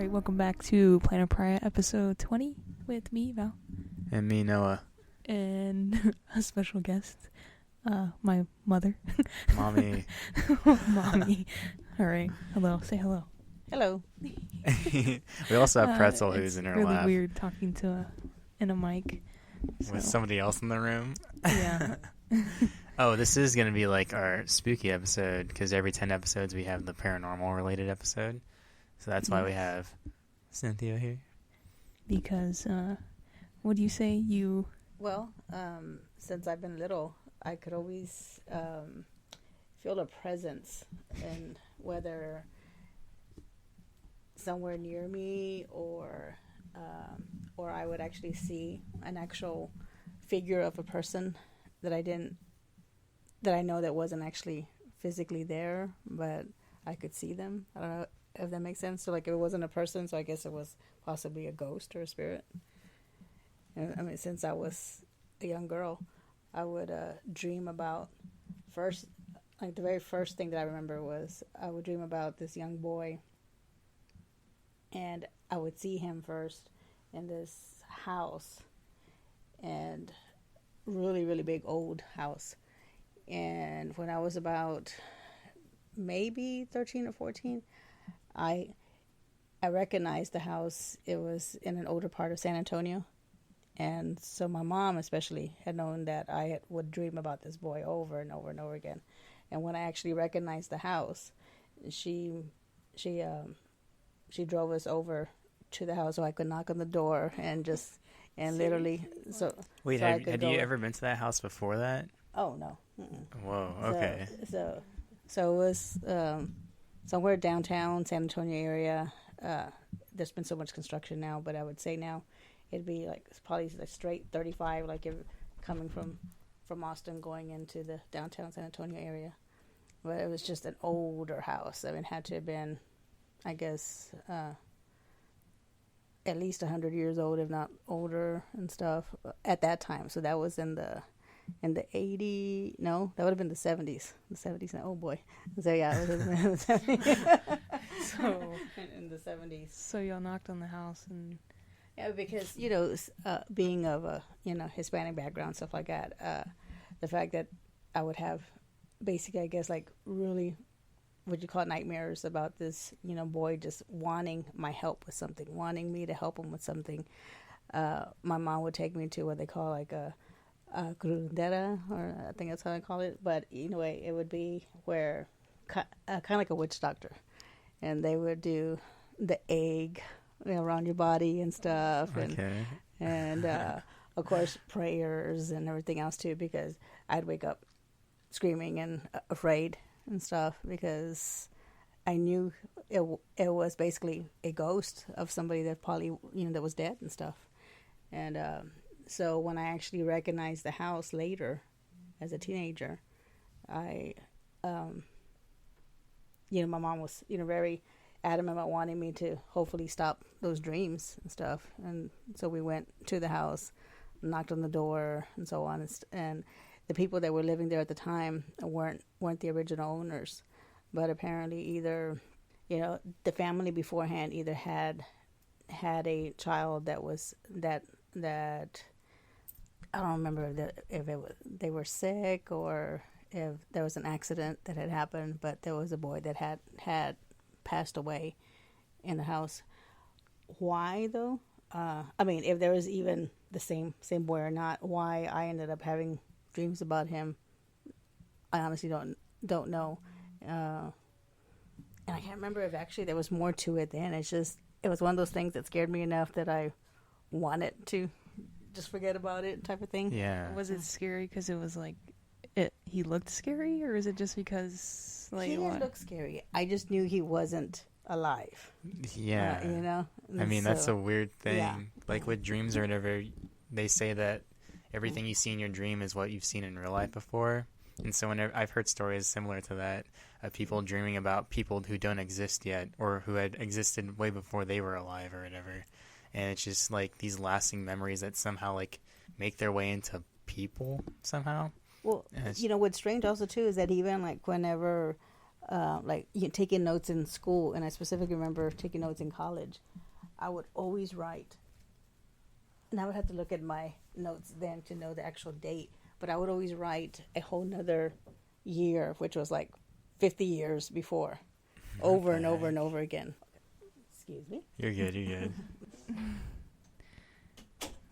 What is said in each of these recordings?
Alright, welcome back to Planet Pariah episode 20 with me, Val. And me, Noah. And a special guest, my mother. Mommy. Mommy. Alright, hello. Say hello. Hello. We also have Pretzel who's in her really lap. It's really weird talking to in a mic. With somebody else in the room. Yeah. Oh, this is going to be like our spooky episode, because every 10 episodes we have the paranormal related episode. So that's why we have Cynthia here. Because, what do you say? Well, since I've been little, I could always feel a presence, and whether somewhere near me or I would actually see an actual figure of a person that I know that wasn't actually physically there, but I could see them. I don't know if that makes sense. So like, if it wasn't a person, so I guess it was possibly a ghost or a spirit. And, I mean, since I was a young girl, I would dream about the very first thing that I remember was I would dream about this young boy, and I would see him first in this house, and really, really big old house. And when I was about maybe 13 or 14, I recognized the house. It was in an older part of San Antonio. And so my mom especially had known that I would dream about this boy over and over and over again. And when I actually recognized the house, she drove us over to the house so I could knock on the door and literally so. Wait, so had you ever been to that house before that? Oh no. Mm-mm. Whoa. Okay. So it was somewhere downtown San Antonio area. There's been so much construction now, but I would say now it'd be like probably like straight 35, like you're coming from Austin going into the downtown San Antonio area. But it was just an older house. I mean, it had to have been, I guess, at least 100 years old, if not older and stuff at that time. So that was in the 80s. No, that would have been the 70s. The 70s. Oh boy. So yeah, it was in the 70s. So in the 70s. So y'all knocked on the house and... Yeah, because, being of a, Hispanic background, stuff like that, the fact that I would have basically, I guess, like really, what you call it, nightmares about this, boy just wanting my help with something, wanting me to help him with something. My mom would take me to what they call like a curandera, or I think that's how they call it. But anyway, it would be where, kind of like a witch doctor. And they would do the egg around your body and stuff, and of course prayers and everything else too, because I'd wake up screaming and afraid and stuff, because I knew it was basically a ghost of somebody that probably that was dead and stuff. And so when I actually recognized the house later as a teenager, I my mom was very adamant about wanting me to hopefully stop those dreams and stuff. And so we went to the house, knocked on the door, and so on. And the people that were living there at the time weren't the original owners, but apparently either, the family beforehand either had a child that was that I don't remember if they were sick or if there was an accident that had happened, but there was a boy that had passed away in the house. Why though? I mean, if there was even the same boy or not, why I ended up having dreams about him, I honestly don't know. And I can't remember if actually there was more to it then. It was one of those things that scared me enough that I wanted to just forget about it, type of thing. Yeah. Was it scary because it was like he looked scary, or is it just because like he didn't look scary? I just knew he wasn't alive. Yeah. I mean, that's a weird thing. Yeah. Like with dreams or whatever, they say that everything you see in your dream is what you've seen in real life before. And so whenever I've heard stories similar to that of people dreaming about people who don't exist yet, or who had existed way before they were alive or whatever. And it's just like these lasting memories that somehow like make their way into people somehow. Well, what's strange also too is that even like whenever like taking notes in school, and I specifically remember taking notes in college. I would always write, and I would have to look at my notes then to know the actual date, but I would always write a whole nother year, which was like 50 years before, over and over and over again. Excuse me. You're good.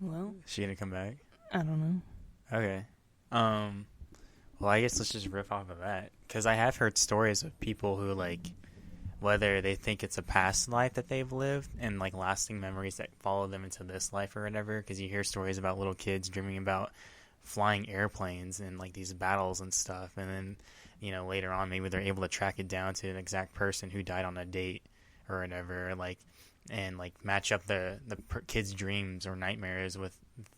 Well, is she gonna come back? I don't know. Okay. Well, I guess let's just riff off of that, because I have heard stories of people who, like, whether they think it's a past life that they've lived and, like, lasting memories that follow them into this life or whatever, because you hear stories about little kids dreaming about flying airplanes and, like, these battles and stuff, and then, you know, later on maybe they're able to track it down to an exact person who died on a date or whatever, like, and, like, match up the kids' dreams or nightmares with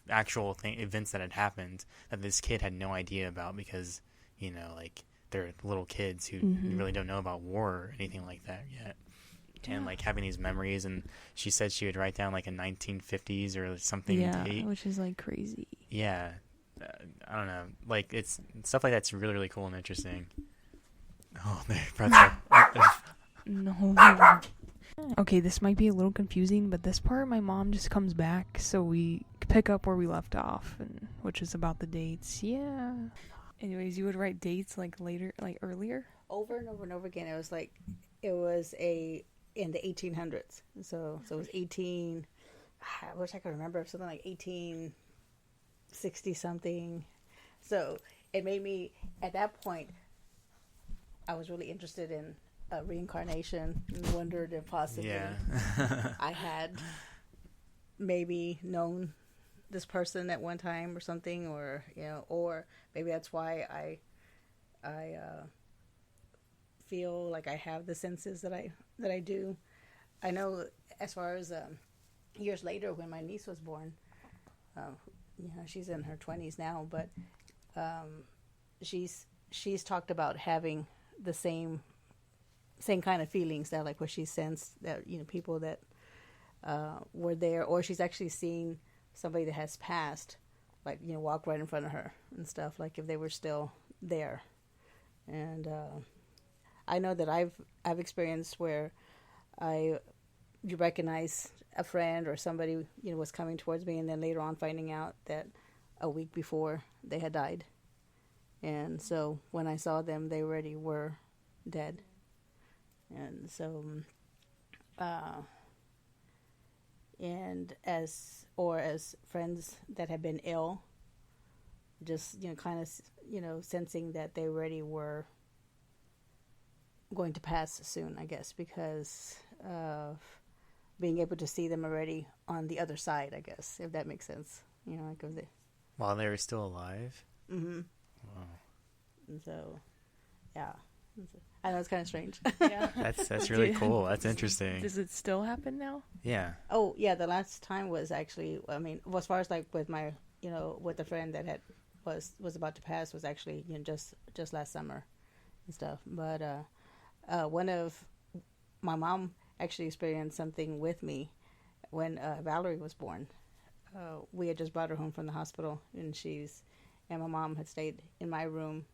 actual events that had happened that this kid had no idea about, because, you know, like, they're little kids who really don't know about war or anything like that yet. Yeah. And, like, having these memories, and she said she would write down, like, a 1950s or something date. Which is, like, crazy. Yeah. I don't know. Like, it's stuff like that's really, really cool and interesting. Oh, No. Okay, this might be a little confusing, but this part, my mom just comes back, so we pick up where we left off, and which is about the dates. Yeah. Anyways, you would write dates, like, later, like, earlier? Over and over and over again. It was in the 1800s. So it was 18, I wish I could remember, something like 1860 something. So it made me, at that point, I was really interested in reincarnation, and wondered if possibly I had maybe known this person at one time or something, or, you know, or maybe that's why I feel like I have the senses that I do. I know as far as years later when my niece was born, you know, she's in her 20s now, but she's talked about having the same kind of feelings, that like what she sensed, that, you know, people that were there, or she's actually seen somebody that has passed, like, you know, walk right in front of her and stuff, like if they were still there. And I know that I've experienced where you recognize a friend or somebody, you know, was coming towards me, and then later on finding out that a week before they had died. And so when I saw them, they already were dead. And so, and as friends that have been ill, just, you know, kind of, you know, sensing that they already were going to pass soon, I guess, because of being able to see them already on the other side, I guess, if that makes sense. You know, like if they... While they were still alive? Mm-hmm. Wow. And so, yeah. I know it's kind of strange. Yeah. That's really cool. That's interesting. Does it still happen now? Yeah. Oh, yeah. The last time was actually, I mean, as far as like with my, you know, with a friend that was about to pass, was actually, you know, just last summer and stuff. But one of my mom actually experienced something with me when Valerie was born. We had just brought her home from the hospital, and my mom had stayed in my room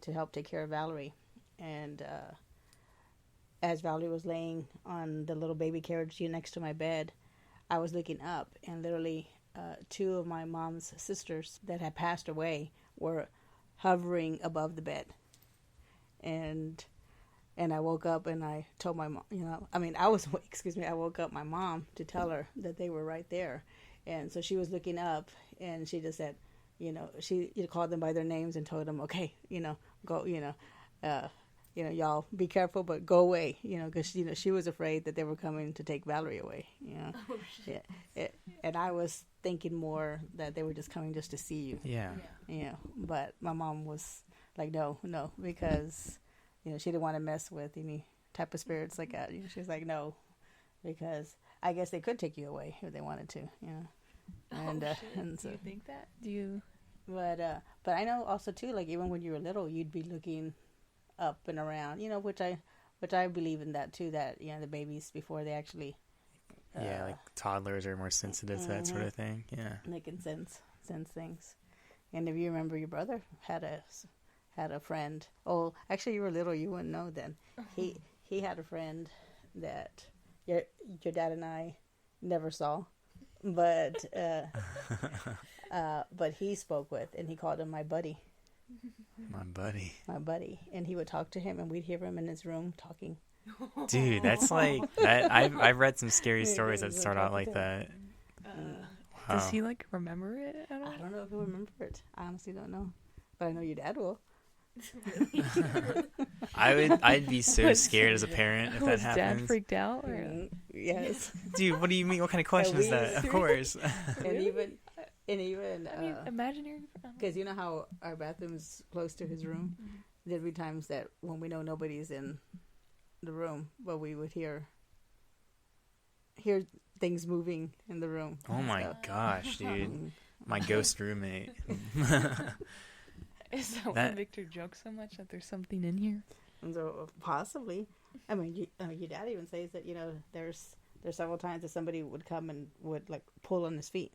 to help take care of Valerie. And as Valerie was laying on the little baby carriage next to my bed, I was looking up, and literally two of my mom's sisters that had passed away were hovering above the bed. And I woke up, and I told my mom, you know, I mean, I woke up my mom to tell her that they were right there. And so she was looking up, and she just said, you know, she called them by their names and told them, okay, you know, go, you know, y'all be careful, but go away, you know, because, you know, she was afraid that they were coming to take Valerie away, you know. Oh, shit. Yeah. And I was thinking more that they were just coming just to see you. Yeah. You know, but my mom was like, no, because, you know, she didn't want to mess with any type of spirits like that. You know, she was like, no, because I guess they could take you away if they wanted to, you know. And, and so, do you think that? Do you? But I know also too, like even when you were little, you'd be looking up and around, you know, which I believe in that too. That, you know, the babies before they actually. Yeah, like toddlers are more sensitive to that sort of thing. Yeah. They can sense things. And if you remember, your brother had had a friend. Oh, actually, you were little. You wouldn't know then. He had a friend that your dad and I never saw, but he spoke with, and he called him my buddy. My buddy. My buddy, and he would talk to him, and we'd hear him in his room talking. Dude, that's like I've read some scary stories that start out like that. Wow. Does he like remember it at all? I don't know if he'll remember it. I honestly don't know, but I know your dad will. I'd be so scared as a parent if that happens. Was Dad freaked out? Or? Yes. Dude, what do you mean? What kind of question is that? Of course. And even I mean, imaginary. Because you know how our bathroom's close to his room. Mm-hmm. There'd be times that when we know nobody's in the room, but we would hear things moving in the room. Oh my gosh, dude! My ghost roommate. Is that why Victor jokes so much that there's something in here? So possibly. I mean, your dad even says that there's several times that somebody would come and would like pull on his feet,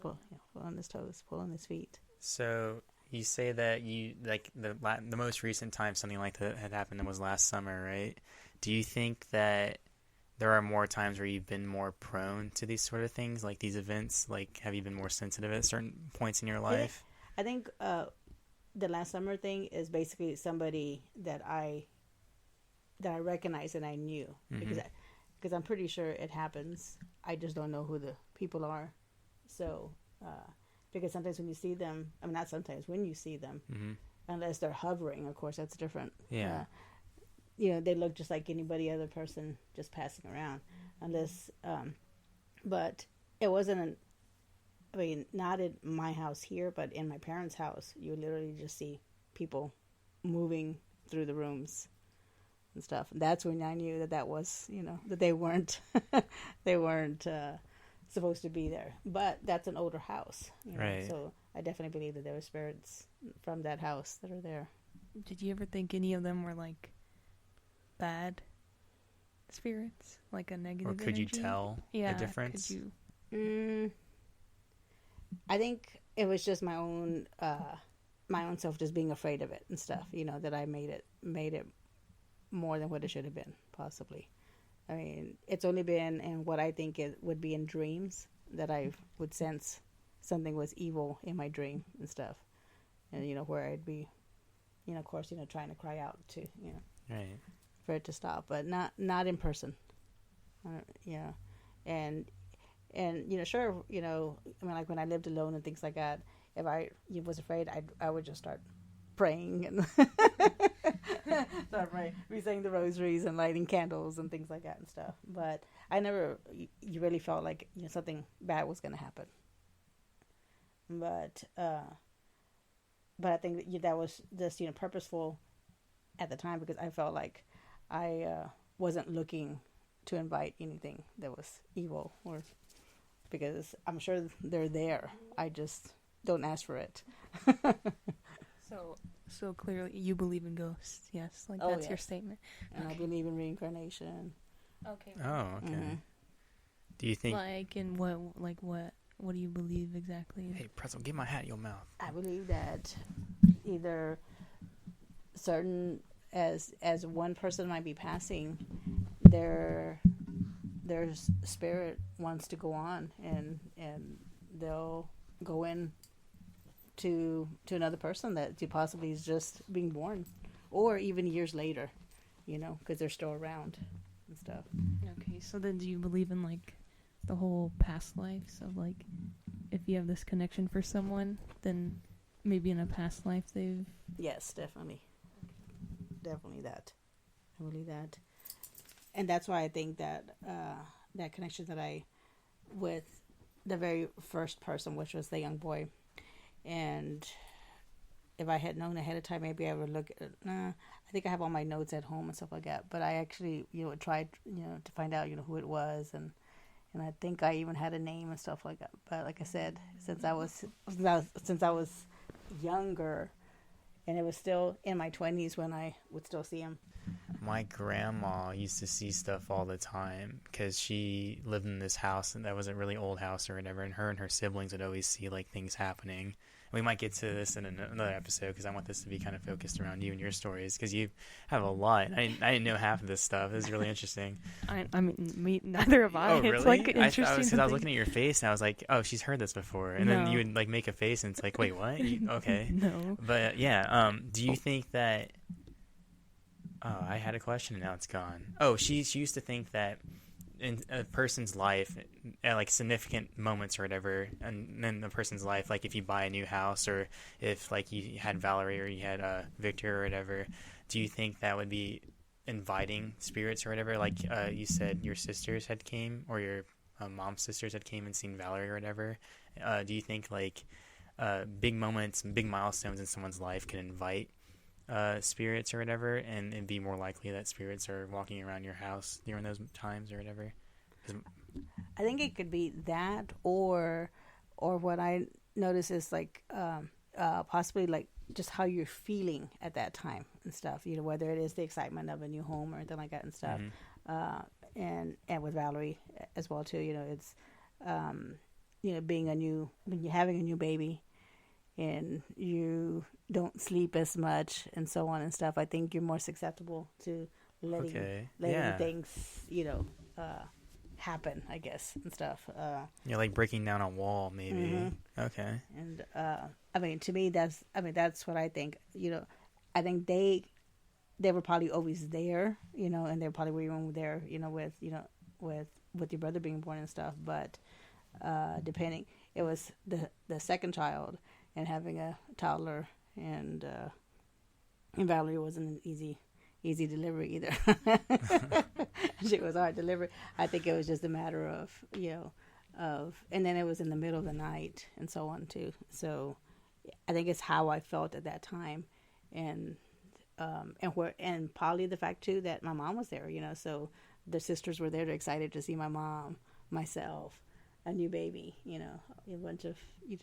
pull on his toes, pull on his feet. So you say that you like the most recent time something like that had happened was last summer, right? Do you think that there are more times where you've been more prone to these sort of things, like these events? Like, have you been more sensitive at certain points in your life? I think the last summer thing is basically somebody that I recognized and I knew, mm-hmm. because I'm pretty sure it happens. I just don't know who the people are. So, because sometimes when you see them, I mean, not sometimes, when you see them, mm-hmm. unless they're hovering, of course, that's different. Yeah. They look just like anybody other person just passing around, unless, but it wasn't, not in my house here, but in my parents' house, you literally just see people moving through the rooms and stuff. And that's when I knew that was, that they weren't, supposed to be there. But that's an older house, right? So I definitely believe that there were spirits from that house that are there. Did you ever think any of them were like bad spirits, like a negative? Or could energy? you tell the difference? Could you? I think it was just my own self just being afraid of it and stuff. That I made it more than what it should have been, possibly. I mean, it's only been in what I think it would be in dreams that I would sense something was evil in my dream and stuff, and where I'd be, of course, trying to cry out to, right, for it to stop, but not in person. And sure, I mean, like when I lived alone and things like that, if I was afraid, I would just start praying and start praying, saying the rosaries and lighting candles and things like that and stuff. But I never, you really felt like something bad was going to happen. But I think that was just purposeful at the time, because I felt like I wasn't looking to invite anything that was evil, or because I'm sure they're there. I just don't ask for it. So clearly you believe in ghosts, yes? Like that's your statement. And okay. I believe in reincarnation. Okay. Oh, okay. Mm-hmm. Do you think what do you believe exactly? Hey, Pretzel, get my hat in your mouth. I believe that either certain as one person might be passing, their spirit wants to go on, and they'll go in to another person that possibly is just being born, or even years later, because they're still around and stuff. Okay, so then do you believe in like the whole past lives of like, if you have this connection for someone, then maybe in a past life they've... Yes, definitely that. I believe that. And that's why I think that that connection that I, with the very first person, which was the young boy, and if I had known ahead of time, maybe I would look at, I think I have all my notes at home and stuff like that, but I actually, tried, to find out, who it was, and I think I even had a name and stuff like that. But like I said, since I was younger, and it was still in my 20s when I would still see him. My grandma used to see stuff all the time because she lived in this house, and that was a really old house or whatever, and her siblings would always see like things happening. We might get to this in another episode because I want this to be kind of focused around you and your stories because you have a lot. I didn't know half of this stuff. It's really interesting. I mean, neither have I. Oh, really? It's like interesting. Because I was looking at your face and I was like, oh, she's heard this before. And then you would like make a face and it's like, wait, what? Okay. No. But yeah, do you think that... Oh, I had a question and now it's gone. Oh, she used to think that in a person's life, at like significant moments or whatever, and in the person's life, like if you buy a new house or if like you had Valerie or you had Victor or whatever, do you think that would be inviting spirits or whatever? Like you said, your sisters had came, or your mom's sisters had came and seen Valerie or whatever. Do you think like big moments, big milestones in someone's life could invite spirits or whatever, and it'd be more likely that spirits are walking around your house during those times or whatever? I think it could be that, or what I notice is like possibly like just how you're feeling at that time and stuff. You know, whether it is the excitement of a new home or anything like that and stuff. And with Valerie as well too. You know, it's you know, when you're having a new baby and you don't sleep as much and so on and stuff, I think you're more susceptible to letting things, you know, happen, I guess, and stuff. You're like breaking down a wall, maybe. Mm-hmm. Okay. And I mean, to me, that's what I think. You know, I think they were probably always there, you know, and they probably were even there, you know, with your brother being born and stuff. But depending, it was the second child and having a toddler, and Valerie wasn't an easy delivery either. She was hard delivery. I think it was just a matter of, you know, and then it was in the middle of the night and so on too. So I think it's how I felt at that time, and probably the fact too that my mom was there, you know, so the sisters were there, they're excited to see my mom, myself, a new baby, you know, a bunch of, you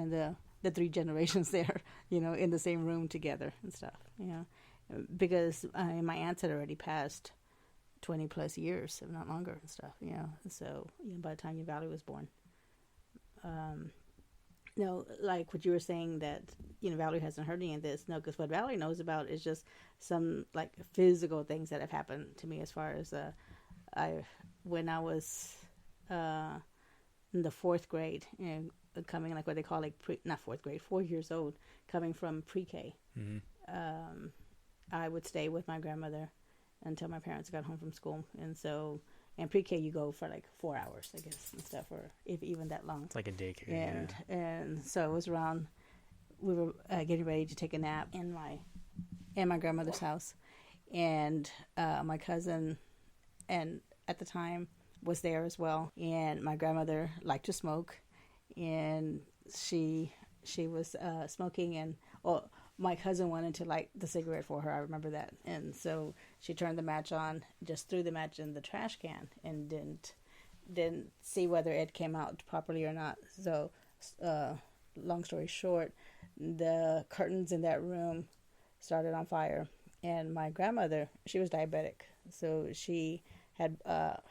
know, the three generations there, you know, in the same room together and stuff, you know, because my aunts had already passed 20 plus years, if not longer and stuff, you know, so you know, by the time your Valerie was born, no, like what you were saying that, you know, Valerie hasn't heard any of this. No, because what Valerie knows about is just some like physical things that have happened to me as far as when I was in the fourth grade, you know, coming like what they call like not fourth grade, 4 years old, coming from pre-K. Mm-hmm. I would stay with my grandmother until my parents got home from school, and so in pre-K you go for like 4 hours, I guess, and stuff, or if even that long. It's like a daycare. And so it was around. We were getting ready to take a nap in my grandmother's house, and my cousin, and at the time was there as well, and my grandmother liked to smoke, and she was smoking, and my cousin wanted to light the cigarette for her. I remember that, and so she turned the match on, just threw the match in the trash can, and didn't see whether it came out properly or not. So, long story short, the curtains in that room started on fire, and my grandmother, she was diabetic, so she had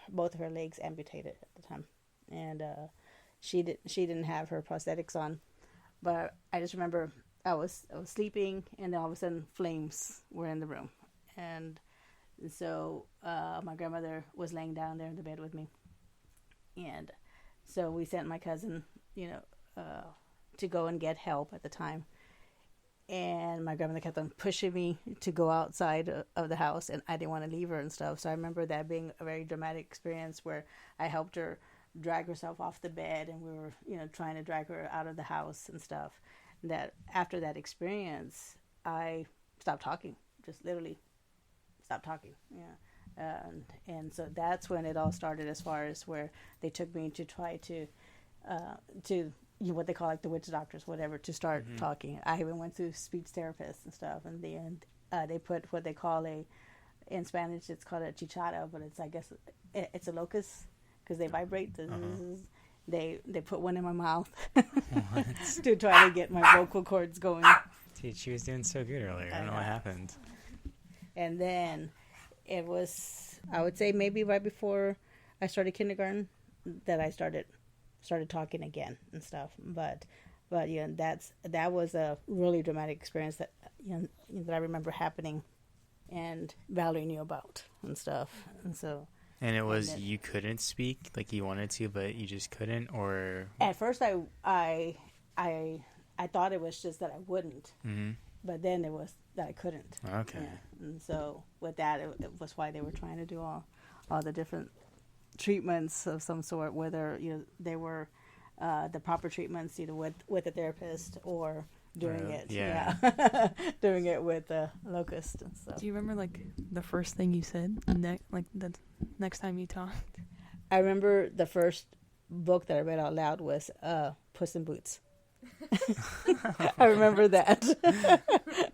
both of her legs amputated at the time, and she didn't have her prosthetics on. But I just remember I was sleeping, and then all of a sudden flames were in the room, and so my grandmother was laying down there in the bed with me, and so we sent my cousin, you know, to go and get help at the time, and my grandmother kept on pushing me to go outside of the house, and I didn't want to leave her and stuff. So I remember that being a very dramatic experience where I helped her drag herself off the bed, and we were, you know, trying to drag her out of the house and stuff. That after that experience, I stopped talking, just literally stopped talking. Yeah. And so that's when it all started, as far as where they took me to try to you know, what they call like the witch doctors, whatever, to start talking. I even went to speech therapists and stuff, and then they put what they call in Spanish, it's called a chichara, but it's, I guess, it's a locust, because they vibrate. They put one in my mouth to try to get my vocal cords going. Dude, she was doing so good earlier. I don't know what happened. And then it was, I would say maybe right before I started kindergarten that I started talking again and stuff. But But that was a really dramatic experience that that I remember happening, and Valerie knew about and stuff, and so. And it was you couldn't speak, like you wanted to, but you just couldn't, or at first I thought it was just that I wouldn't, but then it was that I couldn't. Okay. Yeah. And so with that, it was why they were trying to do all the different treatments of some sort, whether they were the proper treatments, with a therapist or doing it, doing it with the locust and stuff. Do you remember like the first thing you said, like the next time you talked? I remember the first book that I read out loud was Puss in Boots. I remember that,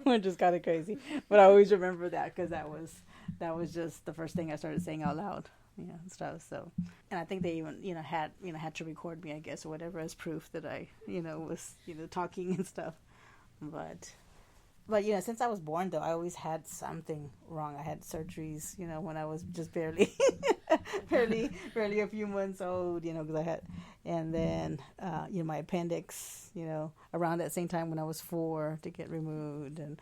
which is kind of crazy, but I always remember that because that was just the first thing I started saying out loud, and stuff. So, and I think they even had to record me, I guess, or whatever, as proof that I was talking and stuff. But since I was born, though, I always had something wrong. I had surgeries, when I was just barely a few months old, because I had, and then, my appendix, around that same time when I was 4 to get removed. And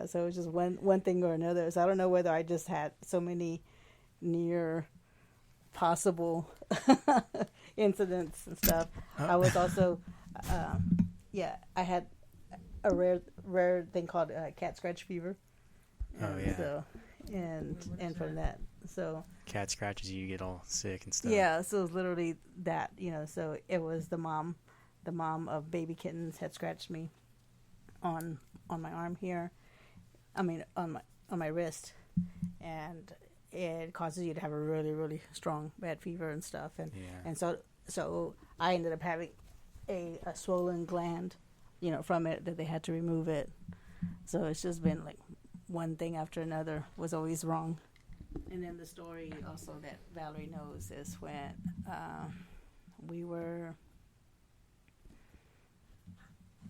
so it was just one thing or another. So I don't know whether I just had so many near possible incidents and stuff. I was also, I had a rare thing called cat scratch fever. So, and from that, so cat scratches you get all sick and stuff. Yeah, so it was literally that, so it was the mom of baby kittens had scratched me on my arm here. I mean on my wrist, and it causes you to have a really, really strong bad fever and stuff, and so I ended up having a swollen gland, from it, that they had to remove it. So it's just been like one thing after another was always wrong. And then the story also that Valerie knows is when we were,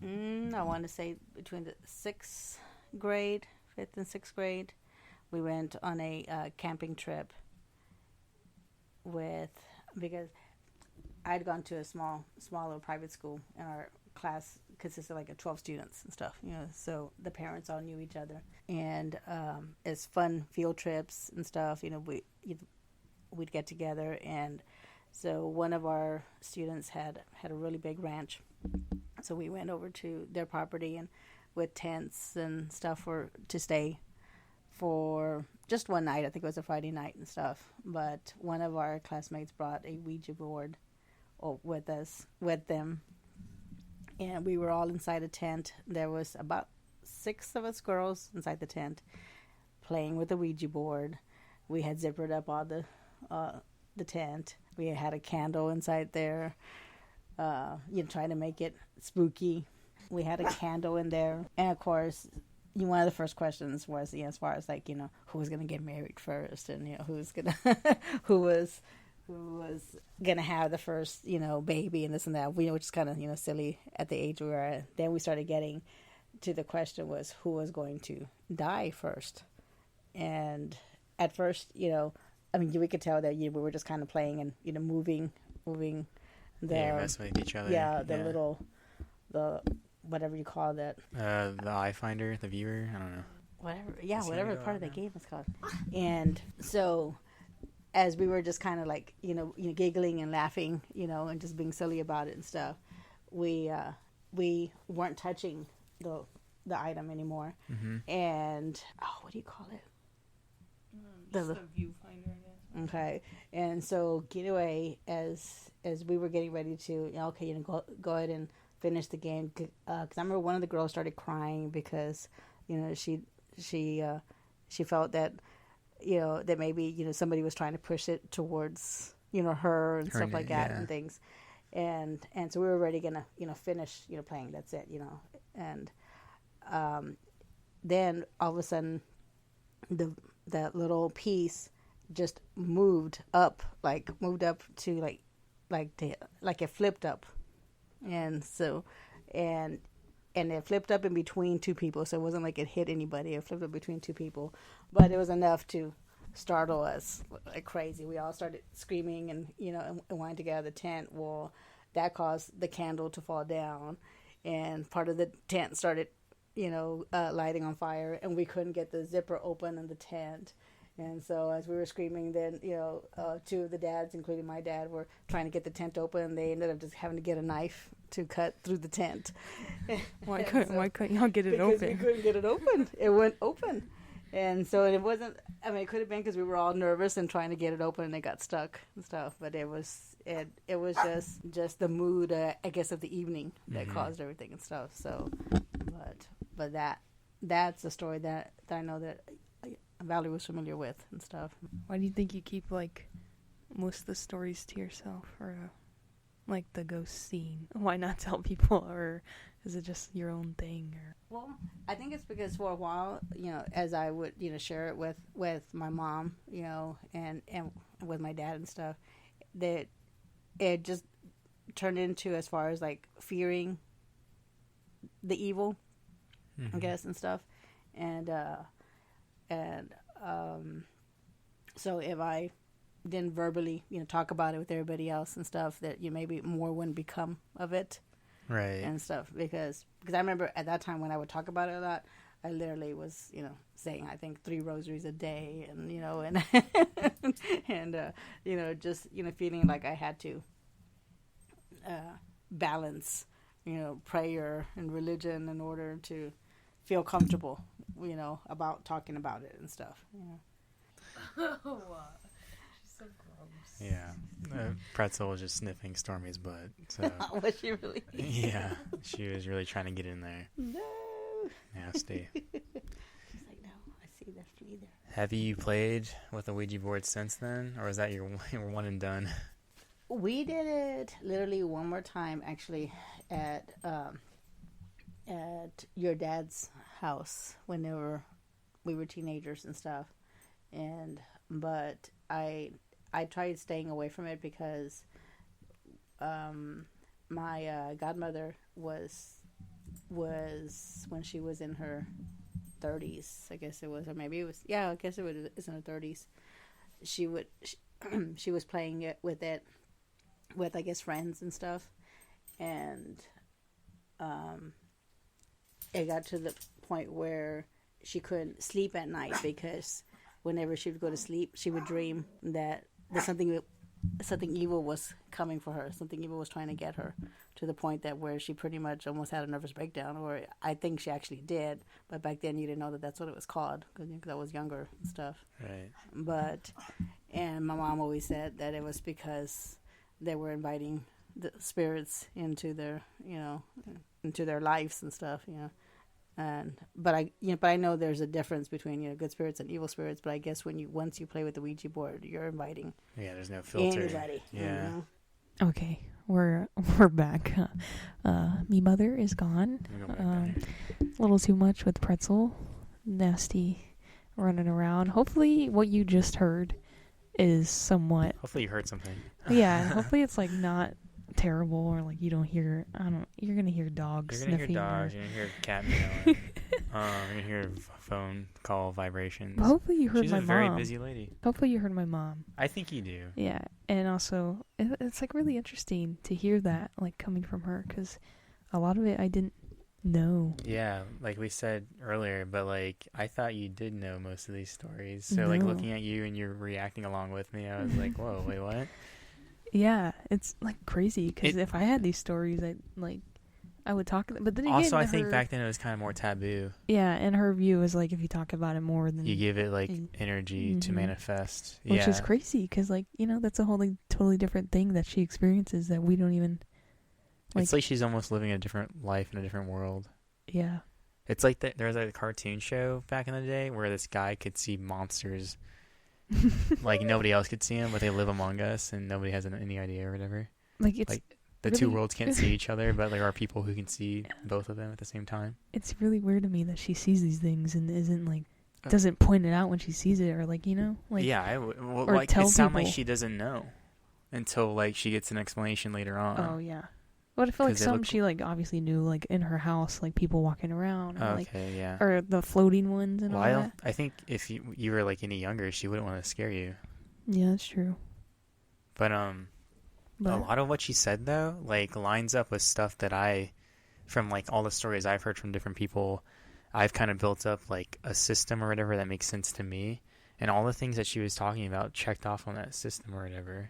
I want to say between the 5th and 6th grade, we went on a camping trip because I'd gone to a small little private school, and our class consisted of like 12 students and stuff, so the parents all knew each other, and it's fun field trips and stuff, we'd get together. And so one of our students had a really big ranch, so we went over to their property and with tents and stuff to stay for just one night. I think it was a Friday night and stuff, but one of our classmates brought a Ouija board with them. And we were all inside a tent. There was about 6 of us girls inside the tent playing with the Ouija board. We had zippered up all the tent. We had a candle inside there, trying to make it spooky. We had a candle in there. And, of course, one of the first questions was, as far as, like, who was going to get married first, and, who's going to, who was going to have the first, baby and this and that, which is kind of, silly at the age we were at. Then we started getting to the question was who was going to die first. And at first, we could tell that we were just kind of playing and, moving the... messing with each other. The whatever you call that. The eye finder, the viewer, I don't know. Whatever part of the game is called. And so... as we were just kind of like, giggling and laughing, and just being silly about it and stuff, we weren't touching the item anymore. Mm-hmm. And, what do you call it? Just the viewfinder, I guess. Okay. And so, anyway, as we were getting ready to, go ahead and finish the game, because I remember one of the girls started crying because, she felt that, that maybe, somebody was trying to push it towards, her and stuff like that and things. And so we were already going to, finish, playing. That's it, And then all of a sudden, that little piece just moved up to like it flipped up. And so, and it flipped up in between 2 people, so it wasn't like it hit anybody. It flipped up between 2 people, but it was enough to startle us like crazy. We all started screaming and wanting to get out of the tent. Well, that caused the candle to fall down, and part of the tent started, lighting on fire, and we couldn't get the zipper open in the tent. And so as we were screaming, then, two of the dads, including my dad, were trying to get the tent open, and they ended up just having to get a knife to cut through the tent. Why couldn't y'all get it because open? Because we couldn't get it open. It wouldn't open. And so it wasn't, it could have been because we were all nervous and trying to get it open, and it got stuck and stuff. But it was just the mood, I guess, of the evening that caused everything and stuff. So, but that's the story that I know that Valerie was familiar with and stuff. Why do you think you keep most of the stories to yourself, or the ghost scene? Why not tell people, or is it just your own thing? Or well, I think it's because for a while, as I would share it with my mom, and with my dad and stuff, that it just turned into, as far as fearing the evil, I guess, and stuff, and so if I didn't verbally, talk about it with everybody else and stuff, that maybe more wouldn't become of it, right, and stuff. Because I remember at that time when I would talk about it a lot, I literally was, saying, I think 3 rosaries a day, and and just feeling like I had to balance, prayer and religion in order to feel comfortable, about talking about it and stuff. She's so gross. Yeah, Pretzel was just sniffing Stormy's butt. So was she really? Yeah, she was really trying to get in there. No. Nasty. She's like, no, I see that flea there. Have you played with a Ouija board since then, or is that your one and done? We did it literally one more time, actually, at your dad's house when we were teenagers and stuff, but I tried staying away from it because my godmother was when she was in her 30s, I guess it was, or maybe it was, I guess it was in her 30s. She was playing it with I guess friends and stuff, and it got to the point where she couldn't sleep at night because whenever she would go to sleep, she would dream that something evil was coming for her. Something evil was trying to get her, to the point that where she pretty much almost had a nervous breakdown, or I think she actually did. But back then you didn't know that that's what it was called, because I was younger and stuff. Right. And my mom always said that it was because they were inviting the spirits into their, into their lives and stuff, But I know there's a difference between good spirits and evil spirits. But I guess once you play with the Ouija board, you're inviting. Yeah, there's no filter. Anybody. Yeah. Okay, we're back. Me mother is gone. A little too much with Pretzel, nasty, running around. Hopefully, what you just heard is somewhat. Hopefully, you heard something. Yeah, hopefully it's not terrible, or you don't hear. You're gonna hear dogs. You're gonna hear dogs. You're gonna hear cat meowing. You're gonna hear phone call vibrations. But hopefully you heard She's my a mom. very busy lady. Hopefully you heard my mom. I think you do. Yeah, and also it's really interesting to hear that coming from her, because a lot of it I didn't know. Yeah, like we said earlier, but I thought you did know most of these stories. So No. looking at you and you're reacting along with me, I was like, whoa, wait, what? Yeah, it's crazy, because if I had these stories, I would talk. But then again, also, I think back then it was kind of more taboo. Yeah, and her view is if you talk about it more, then you give it energy to manifest, which is crazy, because that's a whole totally different thing that she experiences that we don't even. It's like she's almost living a different life in a different world. Yeah. It's like there was a cartoon show back in the day where this guy could see monsters. Nobody else could see them, but they live among us, and nobody has any idea or whatever. It's the really, two worlds can't see each other, but there are people who can see both of them at the same time. It's really weird to me that she sees these things and isn't doesn't point it out when she sees it, or yeah, or tell it sounds people. like she doesn't know until she gets an explanation later on. Oh yeah. But I feel some she obviously knew, in her house, people walking around, or, okay, yeah, or the floating ones and all that. I think if you were any younger, she wouldn't want to scare you. Yeah, that's true. But a lot of what she said though, lines up with stuff that I from like all the stories I've heard from different people, I've kind of built up like a system or whatever that makes sense to me, and all the things that she was talking about checked off on that system or whatever.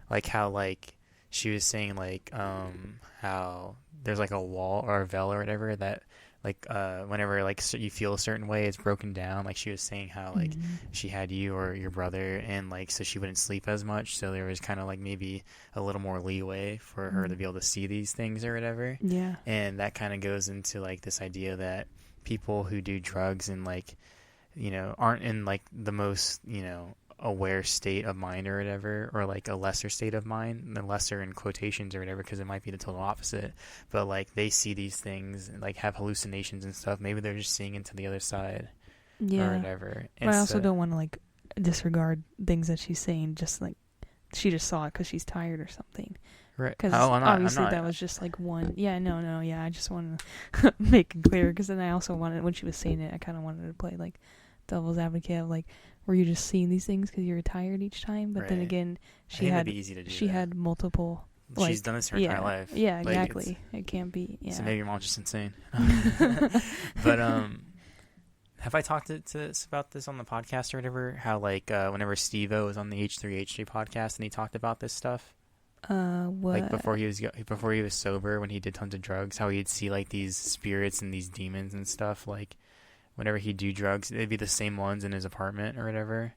Like how like she was saying like how there's like a wall or a veil or whatever that like whenever like you feel a certain way, it's broken down. Like she was saying how like she had you or your brother, and like so she wouldn't sleep as much, so there was kind of like maybe a little more leeway for her to be able to see these things or whatever. Yeah. And that kind of goes into like this idea that people who do drugs and like, you know, aren't in like the most, you know, aware state of mind or whatever, or like a lesser state of mind, the lesser in quotations or whatever, because it might be the total opposite, but like they see these things and like have hallucinations and stuff. Maybe they're just seeing into the other side or whatever. But I also don't want to like disregard things that she's saying just like she just saw it because she's tired or something. Right. Because obviously that was just like one. Yeah, no. Yeah, I just wanted to make it clear, because then I also wanted, when she was saying it, I kind of wanted to play like devil's advocate of like, were you just seeing these things because you were tired each time? But then again, she had multiple. Like, she's done this her entire life. Yeah, exactly. It can't be. Yeah. So maybe your mom's just insane. But have I talked to about this on the podcast or whatever? How like whenever Steve-O was on the H3H3 podcast and he talked about this stuff. What? Like before he was sober, when he did tons of drugs, how he'd see like these spirits and these demons and stuff. Like whenever he'd do drugs, they'd be the same ones in his apartment or whatever.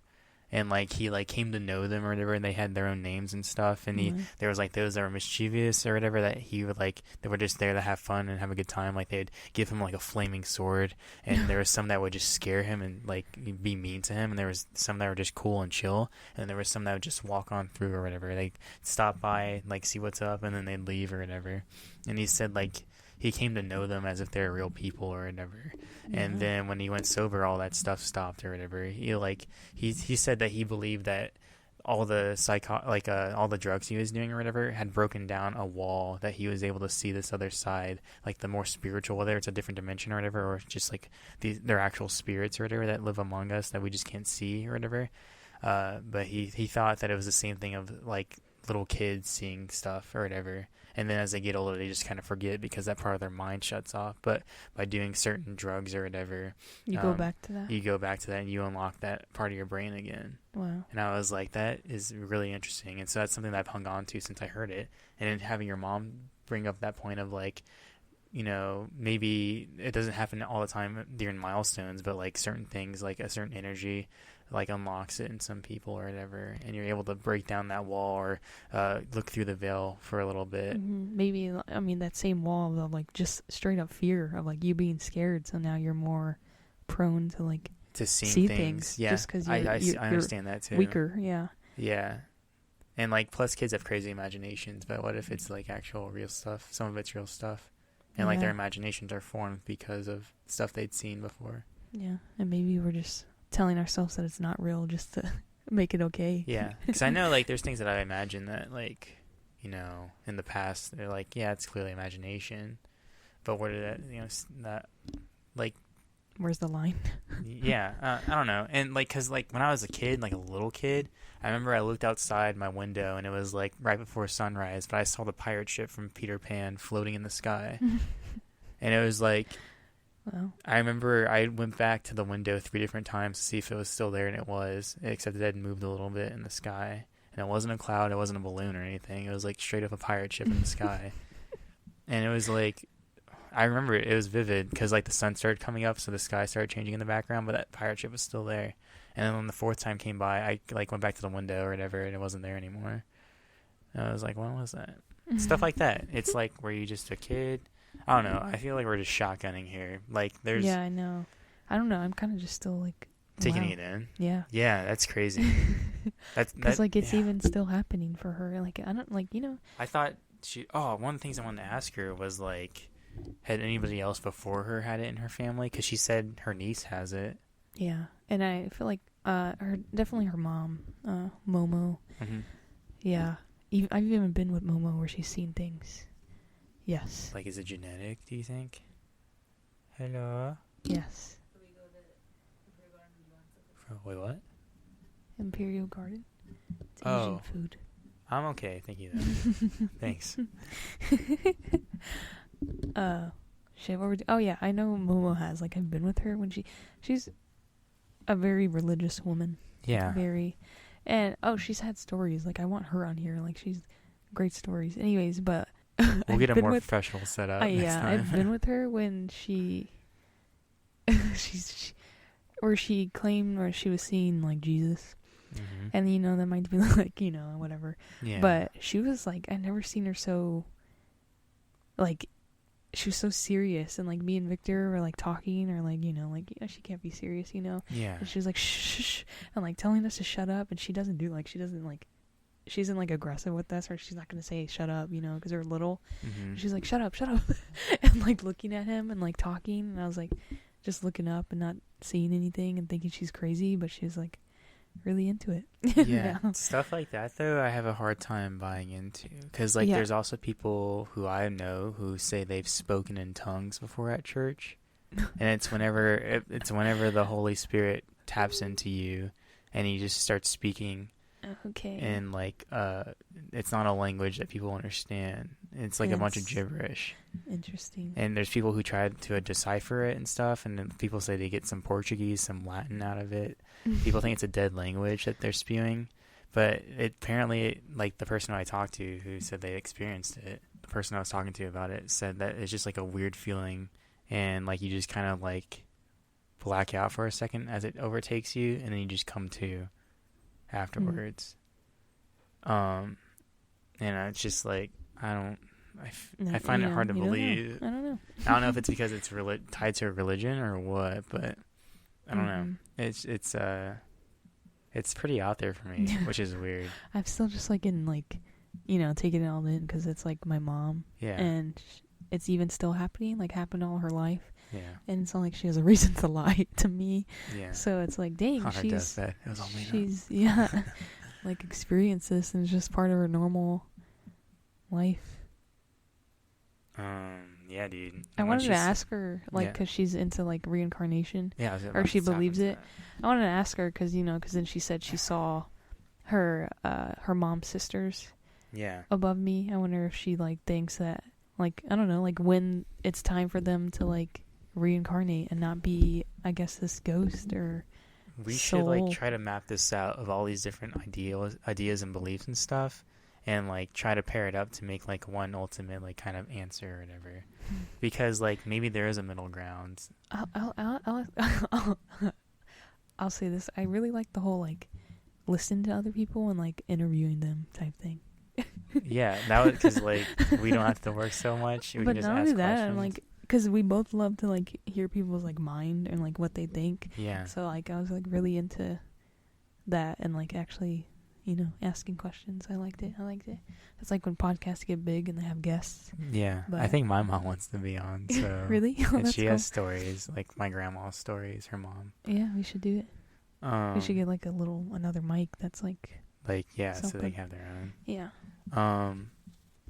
And like he like came to know them or whatever, and they had their own names and stuff. And there was like those that were mischievous or whatever, that he would like, they were just there to have fun and have a good time. Like they'd give him like a flaming sword, and there was some that would just scare him and like be mean to him, and there was some that were just cool and chill, and there was some that would just walk on through or whatever. They'd stop by, like see what's up, and then they'd leave or whatever. And he said like he came to know them as if they're real people or whatever. And then when he went sober, all that stuff stopped or whatever. He said that he believed that all the all the drugs he was doing or whatever had broken down a wall, that he was able to see this other side, like the more spiritual, whether it's a different dimension or whatever, or just like they're actual spirits or whatever that live among us that we just can't see or whatever. But he thought that it was the same thing of like little kids seeing stuff or whatever. And then as they get older, they just kind of forget because that part of their mind shuts off. But by doing certain drugs or whatever, you go back to that. You go back to that and you unlock that part of your brain again. Wow. And I was like, that is really interesting. And so that's something that I've hung on to since I heard it. And then having your mom bring up that point of like, you know, maybe it doesn't happen all the time during milestones, but like certain things, like a certain energy, like unlocks it in some people or whatever, and you're able to break down that wall or look through the veil for a little bit. Maybe, I mean, that same wall of like just straight up fear of like you being scared, so now you're more prone to like to see things. Yeah, just because I understand that too. Weaker, yeah. Yeah, and like plus kids have crazy imaginations, but what if it's like actual real stuff? Some of it's real stuff, and like their imaginations are formed because of stuff they'd seen before. Yeah, and maybe we're just telling ourselves that it's not real just to make it okay. Yeah, because I know like there's things that I imagine that like, you know, in the past they're like, yeah, it's clearly imagination, but where did that, you know, that like, where's the line? Yeah, I don't know. And like, cause like when I was a kid, like a little kid, I remember I looked outside my window and it was like right before sunrise, but I saw the pirate ship from Peter Pan floating in the sky. And it was like, wow. I remember I went back to the window 3 different times to see if it was still there, and it was, except it had moved a little bit in the sky. And it wasn't a cloud, it wasn't a balloon or anything. It was like straight up a pirate ship in the sky. And it was like, I remember it was vivid because like the sun started coming up, so the sky started changing in the background, but that pirate ship was still there. And then when the 4th time came by, I like went back to the window or whatever, and it wasn't there anymore. And I was like, when was that? Stuff like that. It's like, were you just a kid? I don't know. I feel like we're just shotgunning here. Like there's. Yeah, I know. I don't know. I'm kind of just still like taking it in. Yeah. Yeah, that's crazy. Because like it's even still happening for her. Like I don't like, you know. I thought one of the things I wanted to ask her was like, had anybody else before her had it in her family? Because she said her niece has it. Yeah, and I feel like definitely her mom, Momo. Mm-hmm. Yeah, I've even been with Momo where she's seen things. Yes. Like, is it genetic, do you think? Hello? Yes. Wait, what? Imperial Garden. It's Asian food. I'm okay, thank you. Thanks. Shit, what oh yeah, I know Momo has. Like, I've been with her when she's a very religious woman. Yeah. Very. And, she's had stories. Like, I want her on here. Like, she's great stories. Anyways, but... We'll get a more professional setup next time. I've been with her when she claimed or she was seeing, like, Jesus. Mm-hmm. And, you know, that might be, like, you know, whatever. Yeah. But she was, like, I'd never seen her so, like... She was so serious, and like me and Victor were like talking, or like, you know, she can't be serious, you know. Yeah. And she was like shh, and like telling us to shut up, and she doesn't she isn't like aggressive with us, or she's not gonna say shut up, you know, because they're little. Mm-hmm. She's like shut up, and like looking at him and like talking, and I was like just looking up and not seeing anything and thinking she's crazy, but she was like really into it. Yeah. Stuff like that, though, I have a hard time buying into. Because, like, there's also people who I know who say they've spoken in tongues before at church. And it's whenever the Holy Spirit taps into you and you just start speaking. Okay. And, like, it's not a language that people understand. It's like a bunch of gibberish. Interesting. And there's people who try to decipher it and stuff, and then people say they get some Portuguese, some Latin out of it. People think it's a dead language that they're spewing, but apparently, like, the person I talked to who said they experienced it, the person I was talking to about it said that it's just like a weird feeling, and like you just kind of like black out for a second as it overtakes you, and then you just come to afterwards. And it's just like I find it hard to believe. I don't know. I don't know if it's because it's tied to a religion or what, but I don't know. It's pretty out there for me, which is weird. I'm still just like in like, you know, taking it all in because it's like my mom. Yeah. And it's even still happening, like happened all her life. Yeah. And it's not like she has a reason to lie to me. Yeah. So it's like, dang, on her deathbed. It was all made up. Like experienced this, and it's just part of her normal life. Yeah, dude. I wanted to ask her, like, because she's into, like, reincarnation. Yeah. Or she believes it. I wanted to ask her, because, you know, because then she said she saw her mom's sisters. Yeah. Above me. I wonder if she, like, thinks that, like, I don't know, like, when it's time for them to, like, reincarnate and not be, I guess, this ghost or we soul. should, like, try to map this out of all these different ideas and beliefs and stuff. And, like, try to pair it up to make, like, one ultimate, like, kind of answer or whatever. Because, like, maybe there is a middle ground. I'll say this. I really like the whole, like, listen to other people and, like, interviewing them type thing. Yeah, that was because, like, we don't have to work so much. We but can just not ask only that, questions. I'm like, because we both love to, like, hear people's, like, mind and, like, what they think. Yeah. So, like, I was, like, really into that and, like, actually... You know, asking questions. I liked it. It's like when podcasts get big and they have guests. Yeah. But I think my mom wants to be on, so... Really? Oh, and that's she cool. has stories, like my grandma's stories, her mom. Yeah, we should do it. We should get, like, another mic that's, like... Like, yeah, something. so they have their own. Yeah.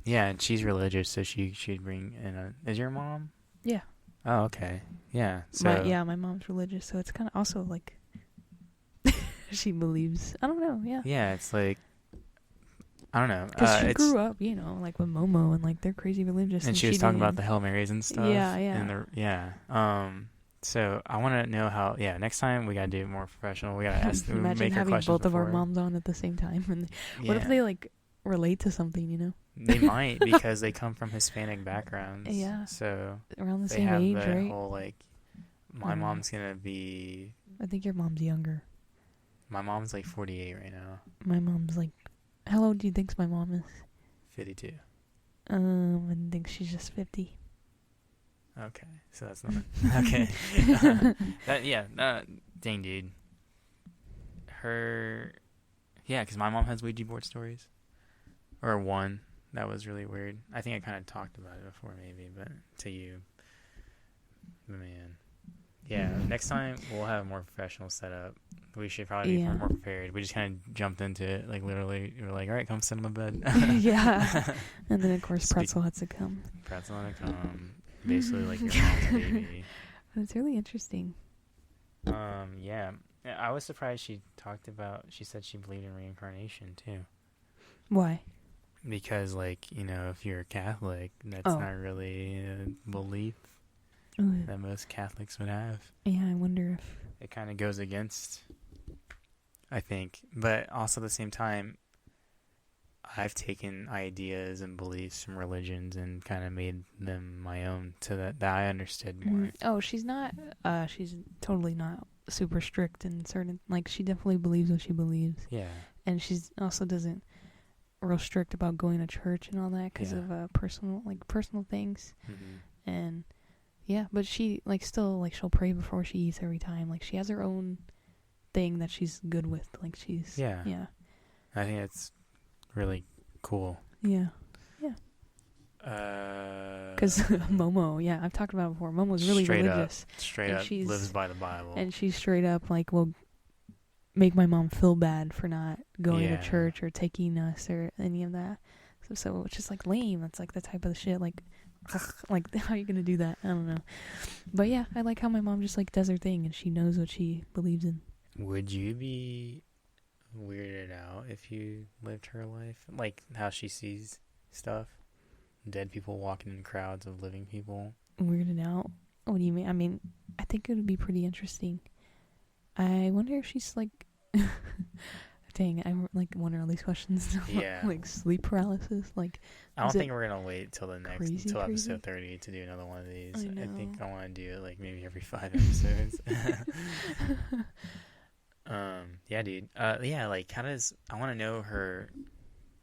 Yeah, and she's religious, so she'd bring in a... Is your mom? Yeah. Oh, okay. Yeah, so... My mom's religious, so it's kind of also, like... she believes. I don't know. Yeah. Yeah, it's like I don't know. Because she grew up, you know, like with Momo and like they're crazy religious. And she was talking about the Hail Marys and stuff. Yeah, yeah. And so I want to know how. Yeah, next time we gotta do it more professional. We gotta ask. Imagine make having questions both of our before. moms on at the same time. And what if they like relate to something? You know. They might because they come from Hispanic backgrounds. Yeah. So around the they same have age, that right? whole like. My mom's gonna be. I think your mom's younger. My mom's like 48 right now. My mom's like, how old do you think my mom is? 52. I think she's just 50. Okay, so that's not okay. Dang, dude. Because my mom has Ouija board stories, or one that was really weird. I think I kind of talked about it before, maybe, but to you, man. Yeah, next time we'll have a more professional setup. We should probably be more prepared. We just kind of jumped into it, like literally. We were like, "All right, come sit on my bed." Yeah, and then of course Pretzel had to come. Pretzel had to come, basically like your mom's baby. That's really interesting. Yeah, I was surprised she said she believed in reincarnation too. Why? Because, like, you know, if you're a Catholic, that's not really a belief. that most Catholics would have. Yeah, I wonder if it kind of goes against, I think, but also at the same time, I've taken ideas and beliefs from religions and kind of made them my own so that I understood more. Oh, she's totally not super strict in certain, like, she definitely believes what she believes. Yeah. And she's also doesn't real strict about going to church and all that because of personal things. Mm-hmm. And yeah, but she, like, still, like, she'll pray before she eats every time. Like, she has her own thing that she's good with. Like, she's... Yeah. Yeah. I think it's really cool. Yeah. Yeah. Because Momo, yeah, I've talked about it before. Momo's really religious. Straight up lives by the Bible. And she's straight up, like, will make my mom feel bad for not going to church or taking us or any of that. So it's just, like, lame. That's, like, the type of shit, like... like, how are you gonna do that? I don't know. But yeah, I like how my mom just, like, does her thing and she knows what she believes in. Would you be weirded out if you lived her life? Like, how she sees stuff? Dead people walking in crowds of living people? Weirded out? What do you mean? I mean, I think it would be pretty interesting. I wonder if she's, like... Dang, I like wonder all these questions. Yeah. Like sleep paralysis. Like, I don't think we're gonna wait till crazy? episode 30 to do another one of these. I think I want to do it like maybe every 5 episodes. Yeah, dude. Yeah, like how does I want to know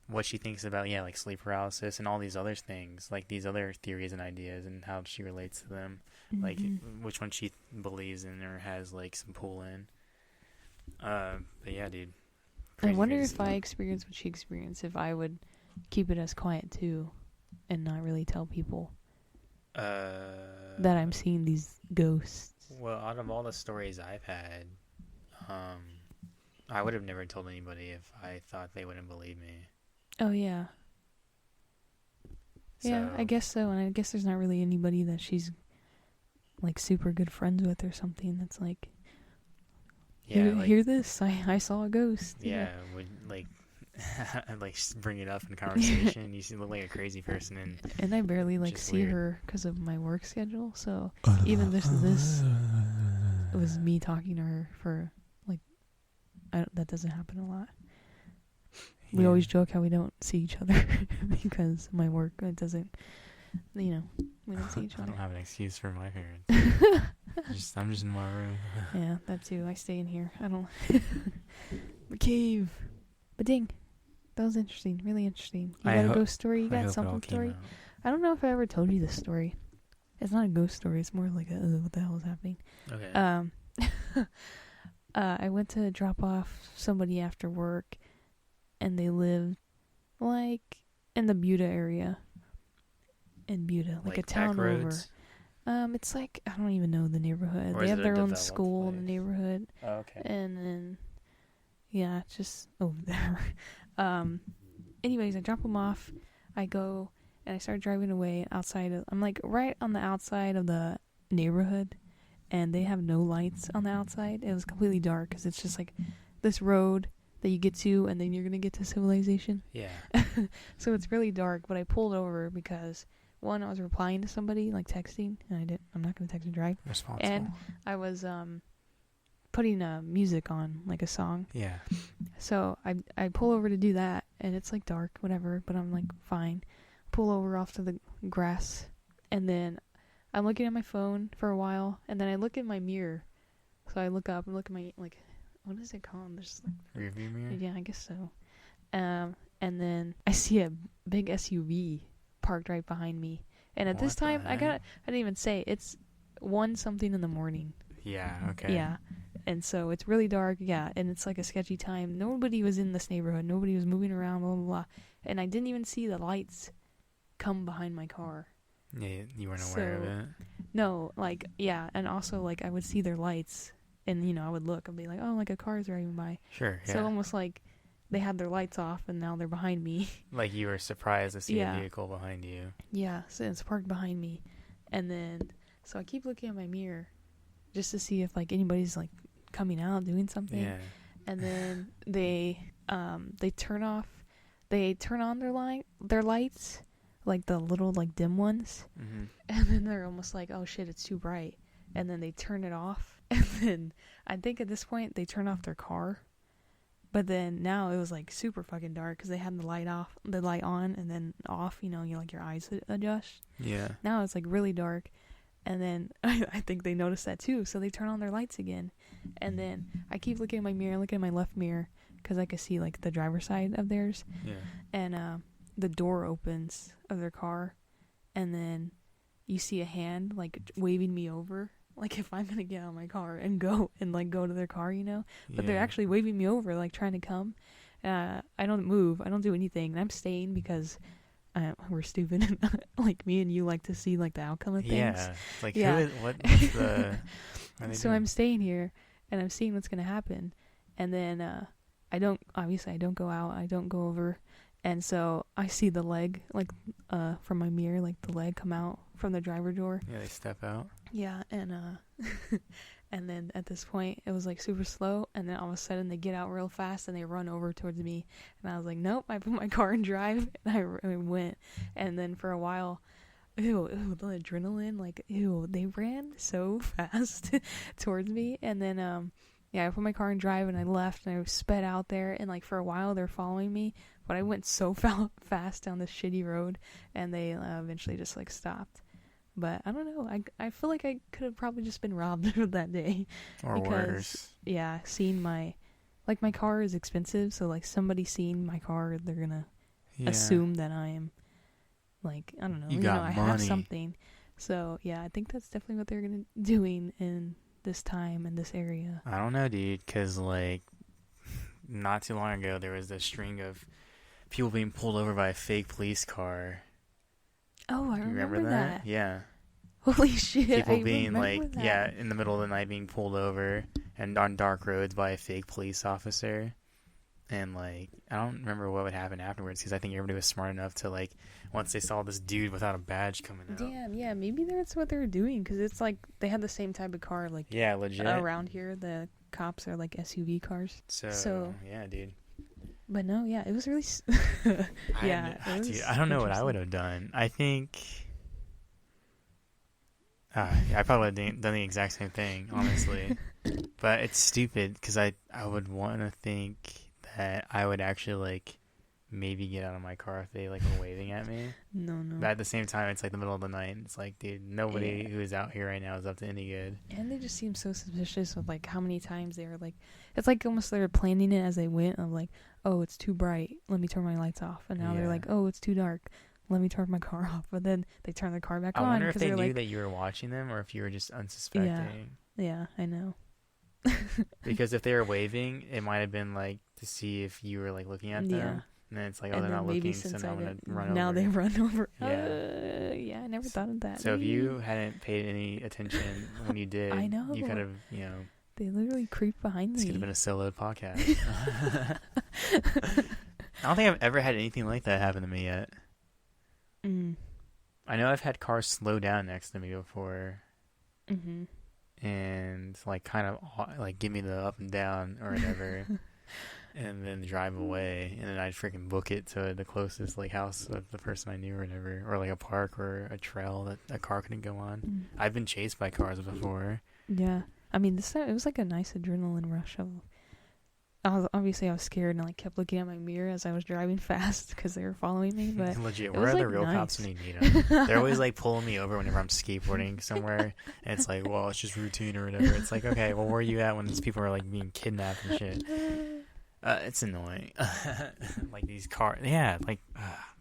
what she thinks about like sleep paralysis and all these other things, like these other theories and ideas, and how she relates to them. Mm-hmm. Like which one she believes in or has like some pull in. But yeah, dude. I wonder if I experience what she experienced, if I would keep it as quiet too, and not really tell people that I'm seeing these ghosts. Well, out of all the stories I've had, I would have never told anybody if I thought they wouldn't believe me. Oh yeah. So, yeah, I guess so, and I guess there's not really anybody that she's like super good friends with or something that's like. Yeah, hear this? I saw a ghost. Yeah, would like bring it up in conversation. You look like a crazy person, and I barely like see her because of my work schedule. So even this it was me talking to her for like that doesn't happen a lot. Yeah. We always joke how we don't see each other because my work it doesn't. We don't see each other. I don't have an excuse for my parents. I'm just in my room. Yeah, that too. I stay in here. I don't. The cave. But dang, that was interesting. Really interesting. You got a ghost story? You got something story? I don't know if I ever told you this story. It's not a ghost story. It's more like what the hell is happening? Okay. I went to drop off somebody after work, and they lived like in the Buda area. In Buda, like a town over. It's like I don't even know the neighborhood. They have their own school in the neighborhood. Oh, okay. And then, yeah, it's just over there. Anyways, I drop them off. I go and I start driving away outside. I'm like right on the outside of the neighborhood, and they have no lights on the outside. It was completely dark because it's just like this road that you get to, and then you're gonna get to civilization. Yeah. So it's really dark. But I pulled over because. One, I was replying to somebody, like texting, and I'm not going to text and drive. Responsible. And I was putting music on, like a song. Yeah. So I pull over to do that, and it's like dark, whatever, but I'm like, fine. Pull over off to the grass, and then I'm looking at my phone for a while, and then I look in my mirror. So I look up and look at my, like, what is it called? There's like rearview mirror? Yeah, I guess so. And then I see a big SUV parked right behind me, and at this time I didn't even say it's 1-something in the morning. Yeah. Okay. Yeah. And so it's really dark. Yeah. And it's like a sketchy time. Nobody was in this neighborhood. Nobody was moving around, blah blah blah. And I didn't even see the lights come behind my car. Yeah, you weren't aware of it. No, like, yeah. And also, like, I would see their lights, and I would look and be like, oh, like a car's driving by. Sure. Yeah. So almost like they had their lights off, and now they're behind me. Like you were surprised to see a vehicle behind you. Yeah, so it's parked behind me. And then, so I keep looking at my mirror just to see if, like, anybody's, like, coming out, doing something. Yeah. And then they turn on their lights, like the little like dim ones, and then they're almost like, oh shit, it's too bright, and then they turn it off, and then I think at this point they turn off their car, but then now it was like super fucking dark because they had the light on and then off, you know, like your eyes adjust. Yeah. Now it's like really dark, and then I think they noticed that too, so they turn on their lights again, and then I keep looking at my mirror, looking at my left mirror, because I could see like the driver's side of theirs, and the door opens of their car, and then you see a hand like waving me over, like if I'm gonna get out of my car and go to their car, you know, but they're actually waving me over, like trying to come. I don't move, I don't do anything, and I'm staying because we're stupid. Like me and you like to see like the outcome of things. Yeah, like what's the? So I'm staying here and I'm seeing what's gonna happen, and then I don't go out, I don't go over, and so I see the leg like from my mirror, like the leg come out from the driver door. Yeah, they step out. Yeah, and and then at this point it was like super slow, and then all of a sudden they get out real fast and they run over towards me, and I was like, nope. I put my car in drive and I went, and then for a while, ew, the adrenaline, like ew, they ran so fast towards me, and then I put my car in drive and I left and I sped out there, and like for a while they're following me, but I went so fast down this shitty road, and they eventually just like stopped. But I don't know. I feel like I could have probably just been robbed that day. Or worse. Yeah, seeing my car is expensive, so like somebody seeing my car, they're gonna assume that I am like, I don't know. You got I money. have something. So yeah, I think that's definitely what they're gonna doing in this time in this area. I don't know, dude, because like not too long ago there was this string of people being pulled over by a fake police car. Oh, I remember that. Yeah. Holy shit. People being like, in the middle of the night being pulled over and on dark roads by a fake police officer. And like, I don't remember what would happen afterwards, because I think everybody was smart enough to like, once they saw this dude without a badge coming out. Damn, yeah, maybe that's what they were doing, because it's like they had the same type of car, like, yeah, legit. Around here, the cops are like SUV cars. So yeah, dude. But no, yeah, it was really. Yeah, dude, I don't know what I would have done. I think I probably would have done the exact same thing, honestly. But it's stupid because I would want to think that I would actually like maybe get out of my car if they like were waving at me. No. But at the same time, it's like the middle of the night. And it's like, dude, nobody who is out here right now is up to any good. And they just seem so suspicious with like how many times they were like, it's like almost they were planning it as they went. Of like, oh, it's too bright, let me turn my lights off. And now they're like, oh, it's too dark, let me turn my car off. But then they turn the car back on. I wonder if they knew that you were watching them or if you were just unsuspecting. Yeah, I know. Because if they were waving, it might have been like to see if you were like looking at them. Yeah. And then it's like, oh, they're not looking, so now I'm going to run over. Now they run over. Yeah. Yeah, I never thought of that. So if you hadn't paid any attention when you did, I know. You could have, you know. They literally creeped behind me. This could have been a solo podcast. I don't think I've ever had anything like that happen to me yet. I know I've had cars slow down next to me before. Mm-hmm. And like kind of like give me the up and down or whatever. And then drive away, and then I'd freaking book it to the closest like house of the person I knew or whatever, or like a park or a trail that a car couldn't go on. I've been chased by cars before. Yeah, I mean this time it was like a nice adrenaline rush. I was scared and I like kept looking at my mirror as I was driving fast because they were following me. But legit, where are the real cops when you need them? They're always like pulling me over whenever I'm skateboarding somewhere, and it's like, well, it's just routine or whatever. It's like, okay, well, where are you at when these people are like being kidnapped and shit? It's annoying. Like these cars. Yeah, like,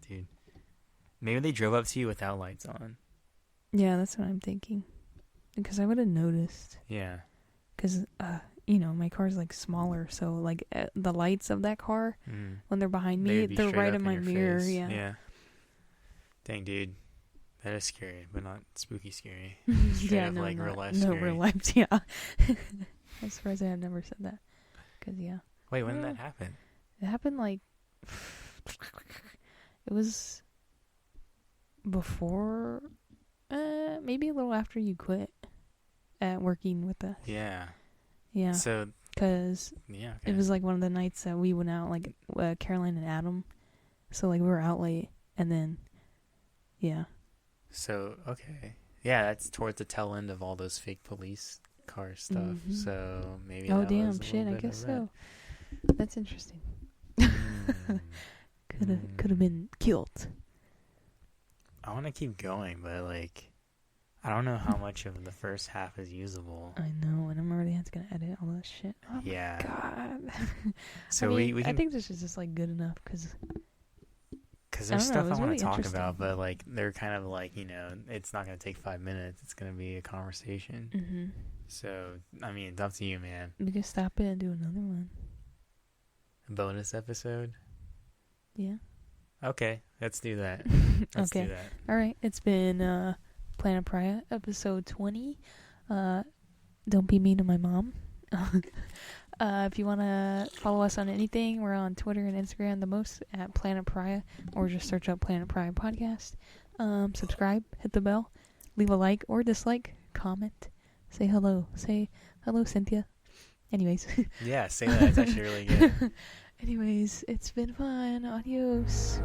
dude. Maybe they drove up to you without lights on. Yeah, that's what I'm thinking. Because I would have noticed. Yeah. Because, you know, my car's like smaller. So, like, the lights of that car, when they're behind me, they're right in my mirror. Face. Yeah. Yeah. Dang, dude. That is scary, but not spooky scary. Yeah, no, like real life no, scary. real life, yeah. I'm surprised I have never said that. Because, yeah. Wait, when did that happen? It happened like it was before, maybe a little after you quit working with us. Yeah. Yeah. So. Because it was like one of the nights that we went out, like Caroline and Adam. So like we were out late, and then Yeah. So, okay. Yeah, that's towards the tail end of all those fake police car stuff. Mm-hmm. So maybe oh that damn was a shit! I little bit guess of that. so. That's interesting. Mm. Could have been killed. I want to keep going, but like, I don't know how much of the first half is usable. I know, and I'm already gonna edit all that shit. Oh Yeah. my god. So I mean, we can, I think this is just like good enough because there's stuff I want really to talk interesting. about, but like they're kind of like, you know, it's not gonna take 5 minutes. It's gonna be a conversation. Mm-hmm. So I mean, it's up to you, man. We can stop it and do another one. A bonus episode. Yeah. Okay, let's do that. Let's okay. do that. All right. It's been Planet Pariah, episode 20. Don't be mean to my mom. If you want to follow us on anything, we're on Twitter and Instagram the most at Planet Pariah, or just search up Planet Pariah Podcast. Subscribe, hit the bell, leave a like or dislike, comment, say hello. Say hello, Cynthia. Anyways. Yeah, say that. It's actually really good. Anyways, it's been fun. Adios.